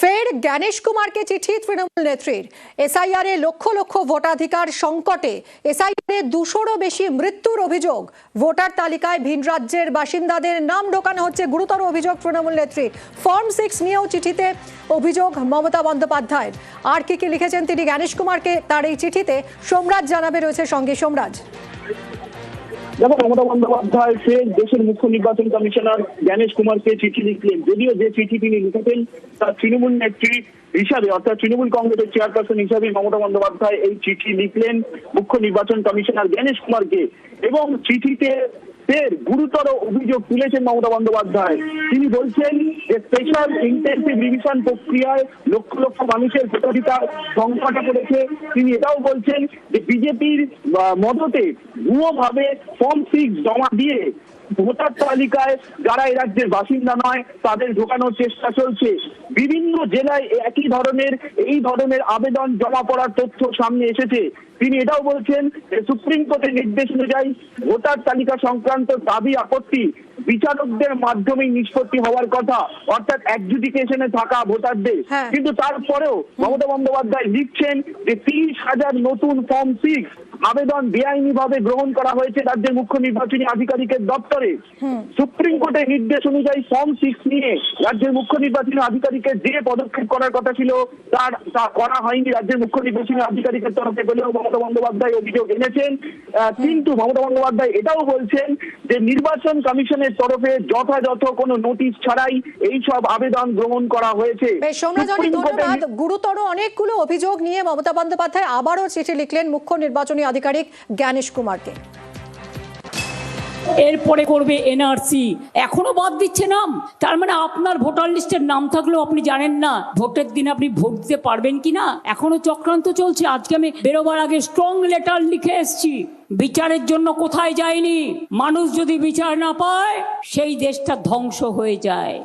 ফের জ্ঞানেশ কুমারকে চিঠি তৃণমূল নেত্রীর। এসআইআর এ লক্ষ লক্ষ ভোটাধিকার সংকটে এসআইআর এ 200রও বেশি মৃত্যুর অভিযোগ। ভোটার তালিকায় ভিন রাজ্যের বাসিন্দাদের নাম ঢোকানো হচ্ছে গুরুতর অভিযোগ তৃণমূল নেত্রীর। ফর্ম 6 নিয়েও চিঠিতে অভিযোগ মমতা বন্দ্যোপাধ্যায়ের। আর কি লিখেছেন তিনি জ্ঞানেশ কুমারকে তার এই চিঠিতে, সোমরাজ জানাবে, রয়েছে সঙ্গে সোমরাজ। দেখো, মমতা বন্দ্যোপাধ্যায় ফের দেশের মুখ্য নির্বাচন কমিশনার জ্ঞানেশ কুমারকে চিঠি লিখলেন। যদিও যে চিঠি তিনি লিখেছেন তার তৃণমূল নেত্রী হিসাবে, অর্থাৎ তৃণমূল কংগ্রেসের চেয়ারপারসন হিসাবে মমতা বন্দ্যোপাধ্যায় এই চিঠি লিখলেন মুখ্য নির্বাচন কমিশনার জ্ঞানেশ কুমারকে, এবং চিঠিতে ফের গুরুতর অভিযোগ তুলেছেন মমতা বন্দ্যোপাধ্যায়। তিনি বলছেন যে স্পেশাল ইন্টেনসিভ রিভিশন প্রক্রিয়ায় লক্ষ লক্ষ মানুষের ভোটাধিকার সংকটে পড়েছে। তিনি এটাও বলছেন যে বিজেপির মদতে ভুয়োভাবে ফর্ম 6 জমা দিয়ে ভোটার তালিকায় যারা এই রাজ্যের বাসিন্দা নয় তাদের ঢোকানোর চেষ্টা চলছে। বিভিন্ন জেলায় এই ধরনের আবেদন জমা পড়ার তথ্য সামনে এসেছে। তিনি এটাও বলছেন যে সুপ্রিম কোর্টের নির্দেশ অনুযায়ী ভোটার তালিকা সংক্রান্ত দাবি আপত্তি বিচারকদের মাধ্যমেই নিষ্পত্তি হওয়ার কথা, অর্থাৎ অ্যাডজুডিকেশনে থাকা ভোটারদের। কিন্তু তারপরেও মমতা বন্দ্যোপাধ্যায় লিখছেন যে 30,000 নতুন ফর্ম 6 আবেদন বেআইনিভাবে গ্রহণ করা হয়েছে রাজ্যের মুখ্য নির্বাচনী আধিকারিকের দপ্তরে। সুপ্রিম কোর্টের নির্দেশ অনুযায়ী ফর্ম 6 নিয়ে রাজ্যের মুখ্য নির্বাচনী আধিকারিকের যে পদক্ষেপ করার কথা ছিল তা করা হয়নি রাজ্যের মুখ্য নির্বাচনী আধিকারিকের তরফে বলেও মমতা বন্দ্যোপাধ্যায় অভিযোগ এনেছেন। কিন্তু মমতা বন্দ্যোপাধ্যায় এটাও বলছেন যে নির্বাচন কমিশনের তরফে যথাযথ কোনো নোটিশ ছাড়াই এই সব আবেদন গ্রহণ করা হয়েছে। ধন্যবাদ। গুরুতর অনেকগুলো অভিযোগ নিয়ে মমতা বন্দ্যোপাধ্যায় আবারও চিঠি লিখলেন মুখ্য নির্বাচনী আধিকারিক জ্ঞানেশ কুমারকে। এরপরে করবে এনআরসি, এখনো বাদ দিচ্ছে নাম। তার মানে আপনার ভোটার লিস্টের নাম থাকলেও আপনি জানেন না ভোটের দিন আপনি ভোট দিতে পারবেন কিনা। এখনো চক্রান্ত চলছে। আজকে আমি বেরোবার আগে স্ট্রং লেটার লিখে এসেছি, বিচারের জন্য কোথায় যায়নি। মানুষ যদি বিচার না পায় সেই দেশটা ধ্বংস হয়ে যায়।